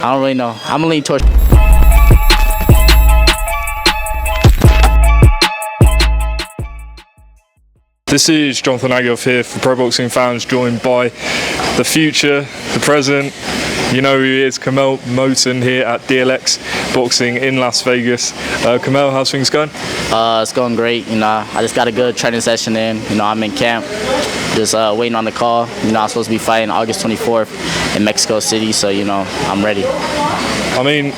I don't really know. I'm gonna lean towards. This is Jonathan Agioff here for Pro Boxing Fans, joined by the future, the present. You know who he is, Curmel Moton here at DLX Boxing in Las Vegas. Curmel, how's things going? It's going great. I just got a good training session in. I'm in camp, just waiting on the call. I'm supposed to be fighting August 24th in Mexico City, so I'm ready. I mean,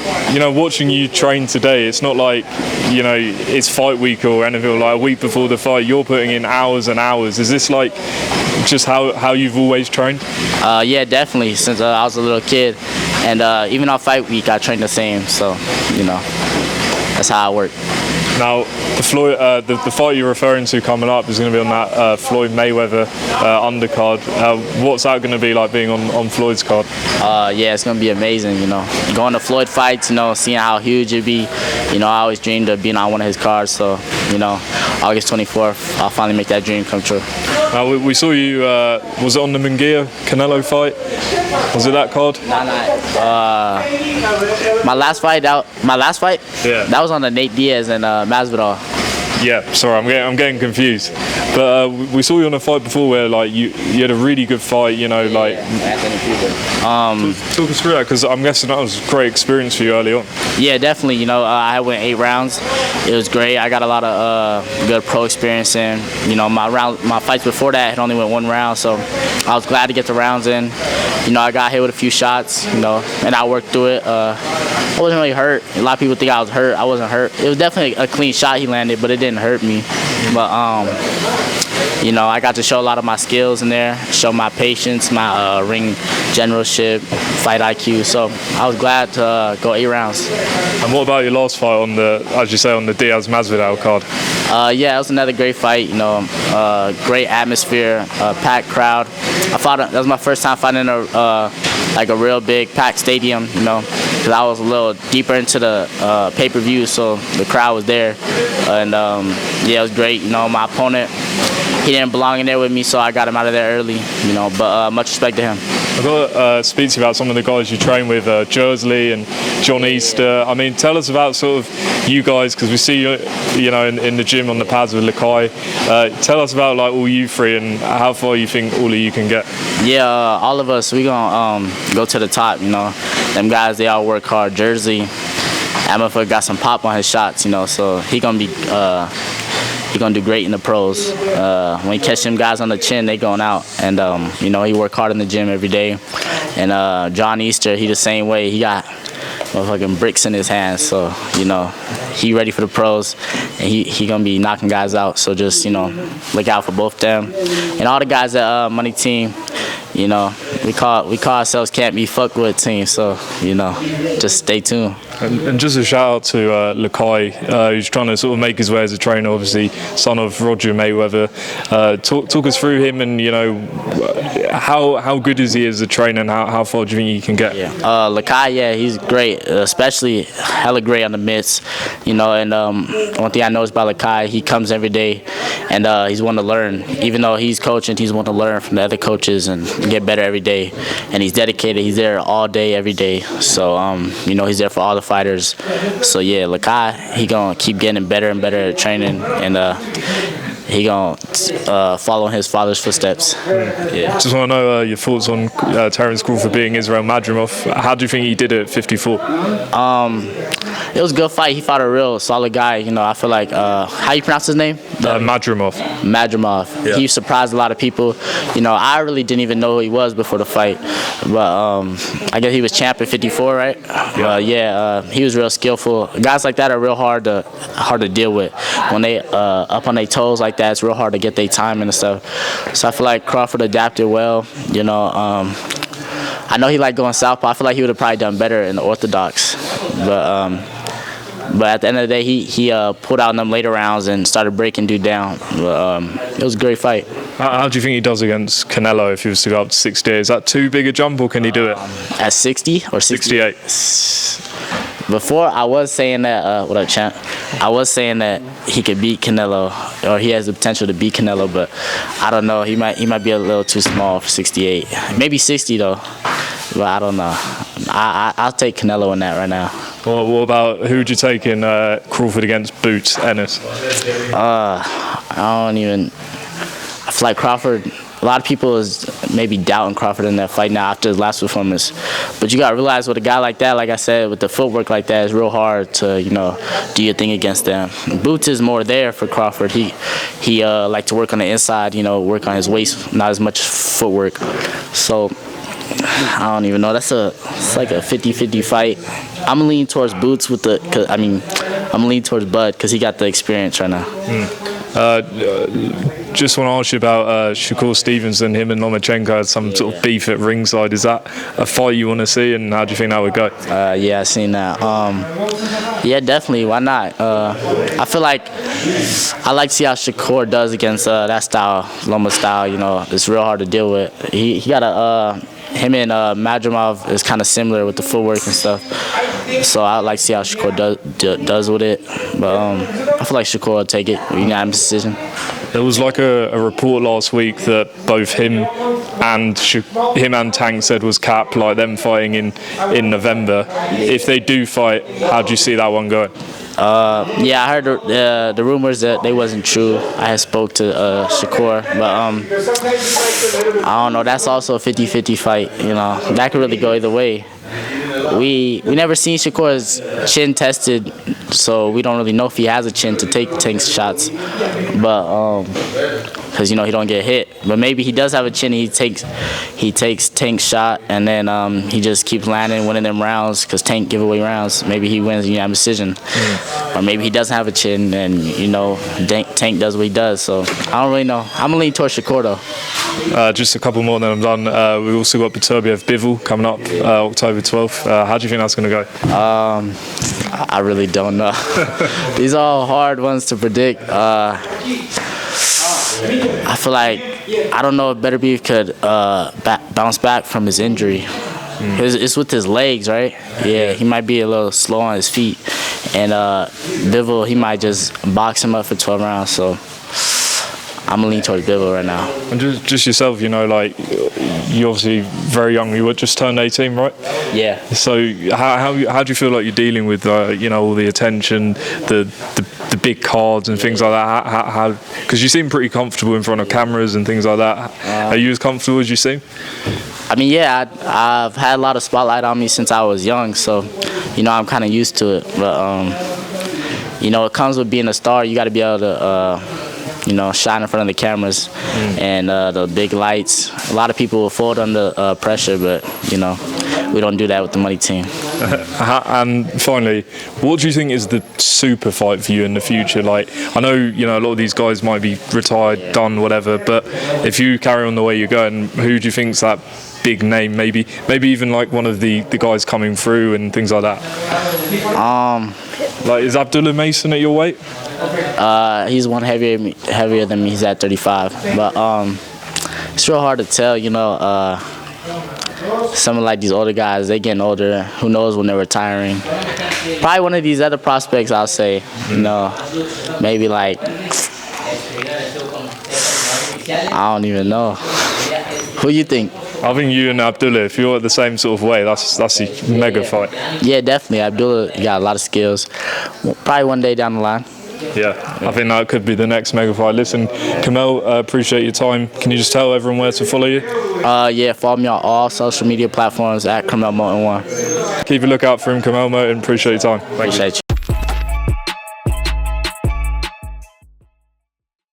watching you train today, it's not like, it's fight week or anything, like a week before the fight. You're putting in hours and hours. Is this like just how you've always trained? Yeah, definitely. Since I was a little kid, and even on fight week, I trained the same. So, that's how I work. Now, the fight you're referring to coming up is going to be on that Floyd Mayweather undercard. What's that going to be like being on Floyd's card? Yeah, it's going to be amazing, Going to Floyd fights, seeing how huge it'd be. I always dreamed of being on one of his cards, so, August 24th, I'll finally make that dream come true. Now, we saw you, was it on the Munguia-Canelo fight? Was it that card? Nah. My last fight? Yeah. That was on the Nate Diaz and Masvidal. Yeah, sorry, I'm getting confused. But we saw you on a fight before where like you had a really good fight, like. Talk us through that, because I'm guessing that was a great experience for you early on. Yeah, definitely. I went 8 rounds. It was great. I got a lot of good pro experience in. My fights before that had only went 1 round, so I was glad to get the rounds in. I got hit with a few shots, and I worked through it. I wasn't really hurt. A lot of people think I was hurt. I wasn't hurt. It was definitely a clean shot he landed, but it didn't hurt me. But I got to show a lot of my skills in there, show my patience, my ring generalship, fight IQ. So I was glad to go 8 rounds. And what about your last fight on the Diaz Masvidal card? Yeah, it was another great fight. Great atmosphere, packed crowd. That was my first time fighting a real big packed stadium. Because I was a little deeper into the pay-per-view, so the crowd was there, and yeah, it was great. My opponent, he didn't belong in there with me, so I got him out of there early. But much respect to him. I've got to speak to you about some of the guys you train with, Jersley and John Easter. I mean, tell us about sort of you guys, because we see you, in the gym on the pads with Lakai. Tell us about like all you three and how far you think all of you can get. Yeah, all of us, we gonna go to the top. Them guys, they all work hard. Jersey, that motherfucker got some pop on his shots. So he gonna be. He's gonna do great in the pros. When he catch them guys on the chin, they going out. And he work hard in the gym every day. And John Easter, he the same way. He got motherfucking bricks in his hands. So he ready for the pros, and he gonna be knocking guys out. So just look out for both them and all the guys at Money Team. We call ourselves Can't Be Fucked With Team. So just stay tuned. And just a shout out to Lakai, who's trying to sort of make his way as a trainer, obviously son of Roger Mayweather. Talk us through him, and how good is he as a trainer, and how far do you think he can get? Yeah, Lakai, yeah, he's great, especially hella great on the mitts. And one thing I noticed about Lakai, he comes every day, and he's one to learn. Even though he's coaching, he's one to learn from the other coaches and get better every day. And he's dedicated. He's there all day, every day. So he's there for all the fighters. So yeah, Lakai, he gonna keep getting better and better at training, and he gonna follow in his father's footsteps. Yeah. Just want to know your thoughts on Terence Crawford beating Israel Madrimov. How do you think he did it at 54? It was a good fight. He fought a real solid guy. I feel like how you pronounce his name? Madrimov. Yeah. He surprised a lot of people. I really didn't even know who he was before the fight, but I guess he was champ at 54, right? Yeah. He was real skillful. Guys like that are real hard to deal with. When they up on their toes like that, it's real hard to get their timing and stuff. So I feel like Crawford adapted well. I know he liked going southpaw. I feel like he would have probably done better in the orthodox, but at the end of the day, he pulled out in them later rounds and started breaking dude down. It was a great fight. How do you think he does against Canelo if he was to go up to 68? Is that too big a jump, or can he do it? At 60 or 68? Before, I was saying that, what up, champ? I was saying that he could beat Canelo, or he has the potential to beat Canelo, but I don't know. He might be a little too small for 68. Maybe 60 though, but I don't know. I'll take Canelo in that right now. Well, what about who would you take in Crawford against Boots Ennis? I feel like Crawford. A lot of people is maybe doubting Crawford in that fight now after his last performance, but you gotta realize with a guy like that, like I said, with the footwork like that, it's real hard to do your thing against them. Boots is more there for Crawford. He like to work on the inside, work on his waist, not as much footwork. So I don't even know. It's like a 50-50 fight. I'm gonna lean towards Boots I'm leaning towards Bud because he got the experience right now. Just want to ask you about Shakur Stevenson. Him and Lomachenko had some sort of beef at ringside. Is that a fight you want to see, and how do you think that would go? Yeah, I seen that. Yeah, definitely. Why not? I feel like I like to see how Shakur does against that style, Loma style. It's real hard to deal with. He got him and Madrimov is kind of similar with the footwork and stuff. So I'd like to see how Shakur does with it. But I feel like Shakur will take it. Unanimous decision. There was like a report last week that both him and Tank said was cap, like them fighting in November. If they do fight, how do you see that one going? Yeah, I heard the rumors that they wasn't true. I had spoke to Shakur, but I don't know. That's also a 50-50 fight. That could really go either way. We never seen Shakur's chin tested, so we don't really know if he has a chin to take Tank's shots. But because he don't get hit. But maybe he does have a chin. He takes Tank's shot, and then he just keeps landing, winning them rounds because Tank give away rounds. Maybe he wins unanimous decision, or maybe he doesn't have a chin, and Tank does what he does. So I don't really know. I'm gonna lean towards Shakur though. Just a couple more, then I'm done. We've also got Beterbiev Bivol coming up October 12th. How do you think that's going to go? I really don't know. These are all hard ones to predict. I feel like I don't know if Beterbiev could bounce back from his injury. It's with his legs, right? Yeah, he might be a little slow on his feet. And Bivol, he might just box him up for 12 rounds. So I'm gonna lean towards Bivol right now. And just yourself, like you're obviously very young. You just turned 18, right? Yeah. So how do you feel like you're dealing with all the attention, the big cards and things like that? How? Because you seem pretty comfortable in front of cameras and things like that. Are you as comfortable as you seem? Yeah, I've had a lot of spotlight on me since I was young, so I'm kind of used to it. But it comes with being a star. You got to be able to shine in front of the cameras and the big lights. A lot of people will fold under pressure, but we don't do that with the money team. And finally, what do you think is the super fight for you in the future? Like, I know a lot of these guys might be retired, done, whatever, but if you carry on the way you're going, who do you think's that big name? Maybe even like one of the guys coming through and things like that. Like, is Abdullah Mason at your weight? He's one heavier than me. He's at 35, but it's real hard to tell. Some of like these older guys, they getting older. Who knows when they're retiring? Probably one of these other prospects, I'll say. Maybe like I don't even know. Who you think? I think you and Abdullah, if you're at the same sort of way, that's a mega fight. Yeah, definitely. Abdullah got a lot of skills. Probably one day down the line. Yeah, I think that could be the next mega fight. Listen, Curmel, appreciate your time. Can you just tell everyone where to follow you? Yeah, follow me on all social media platforms at Curmel Moton 1. Keep a lookout for him, Curmel Moton. Appreciate your time. Appreciate you.